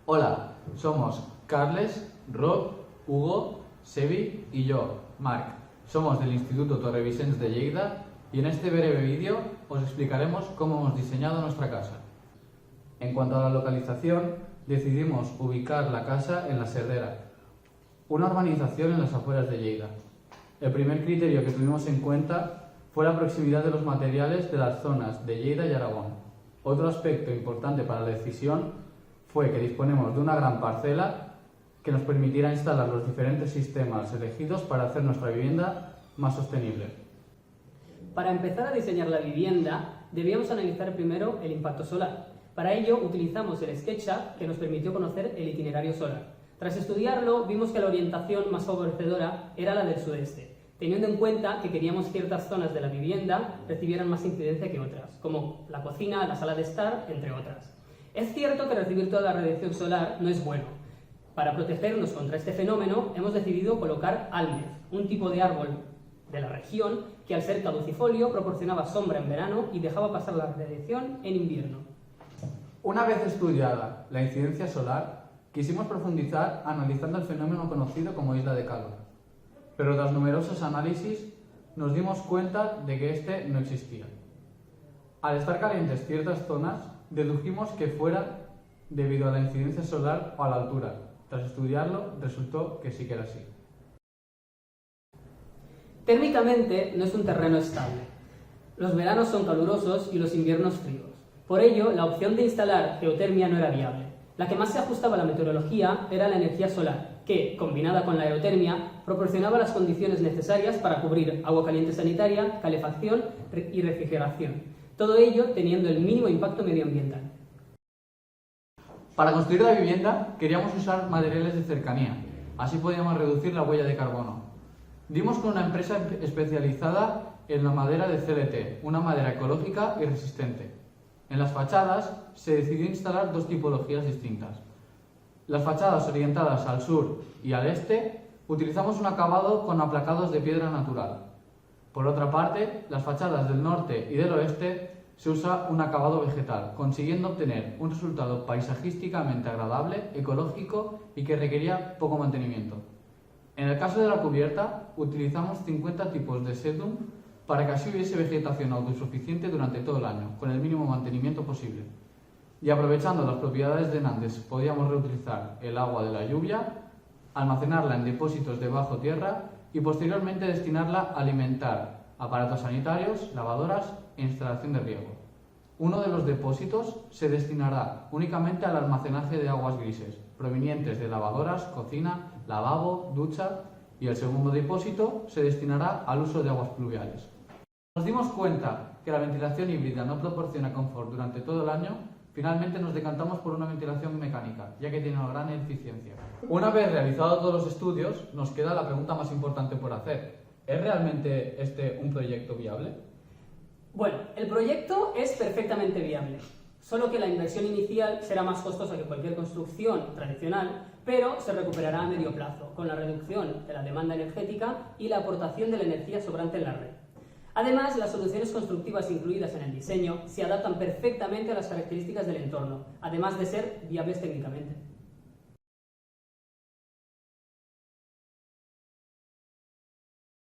Hola, somos Carles, Rob, Hugo, Sebi y yo, Marc. Somos del Instituto Torrevisens de Lleida y en este breve vídeo os explicaremos cómo hemos diseñado nuestra casa. En cuanto a la localización, decidimos ubicar la casa en La Cerdera, una urbanización en las afueras de Lleida. El primer criterio que tuvimos en cuenta fue la proximidad de los materiales de las zonas de Lleida y Aragón. Otro aspecto importante para la decisión fue que disponemos de una gran parcela que nos permitirá instalar los diferentes sistemas elegidos para hacer nuestra vivienda más sostenible. Para empezar a diseñar la vivienda, debíamos analizar primero el impacto solar. Para ello, utilizamos el SketchUp, que nos permitió conocer el itinerario solar. Tras estudiarlo, vimos que la orientación más favorecedora era la del sudeste, teniendo en cuenta que queríamos ciertas zonas de la vivienda recibieran más incidencia que otras, como la cocina, la sala de estar, entre otras. Es cierto que recibir toda la radiación solar no es bueno. Para protegernos contra este fenómeno, hemos decidido colocar álmez, un tipo de árbol de la región que, al ser caducifolio, proporcionaba sombra en verano y dejaba pasar la radiación en invierno. Una vez estudiada la incidencia solar, quisimos profundizar analizando el fenómeno conocido como isla de calor. Pero tras numerosos análisis, nos dimos cuenta de que este no existía. Al estar calientes ciertas zonas, dedujimos que fuera debido a la incidencia solar o a la altura. Tras estudiarlo, resultó que sí que era así. Térmicamente no es un terreno estable. Los veranos son calurosos y los inviernos fríos. Por ello, la opción de instalar geotermia no era viable. La que más se ajustaba a la meteorología era la energía solar, que, combinada con la aerotermia, proporcionaba las condiciones necesarias para cubrir agua caliente sanitaria, calefacción y refrigeración. Todo ello teniendo el mínimo impacto medioambiental. Para construir la vivienda queríamos usar materiales de cercanía, así podíamos reducir la huella de carbono. Dimos con una empresa especializada en la madera de CLT, una madera ecológica y resistente. En las fachadas se decidió instalar dos tipologías distintas. Las fachadas orientadas al sur y al este utilizamos un acabado con aplacados de piedra natural. Por otra parte, las fachadas del norte y del oeste se usa un acabado vegetal, consiguiendo obtener un resultado paisajísticamente agradable, ecológico y que requería poco mantenimiento. En el caso de la cubierta, utilizamos 50 tipos de sedum para que así hubiese vegetación autosuficiente durante todo el año, con el mínimo mantenimiento posible. Y aprovechando las propiedades de Nandes, podíamos reutilizar el agua de la lluvia, almacenarla en depósitos de bajo tierra y posteriormente destinarla a alimentar aparatos sanitarios, lavadoras e instalación de riego. Uno de los depósitos se destinará únicamente al almacenaje de aguas grises, provenientes de lavadoras, cocina, lavabo, ducha, y el segundo depósito se destinará al uso de aguas pluviales. Nos dimos cuenta que la ventilación híbrida no proporciona confort durante todo el año. Finalmente nos decantamos por una ventilación mecánica, ya que tiene una gran eficiencia. Una vez realizados todos los estudios, nos queda la pregunta más importante por hacer. ¿Es realmente este un proyecto viable? Bueno, el proyecto es perfectamente viable, solo que la inversión inicial será más costosa que cualquier construcción tradicional, pero se recuperará a medio plazo, con la reducción de la demanda energética y la aportación de la energía sobrante en la red. Además, las soluciones constructivas incluidas en el diseño se adaptan perfectamente a las características del entorno, además de ser viables técnicamente.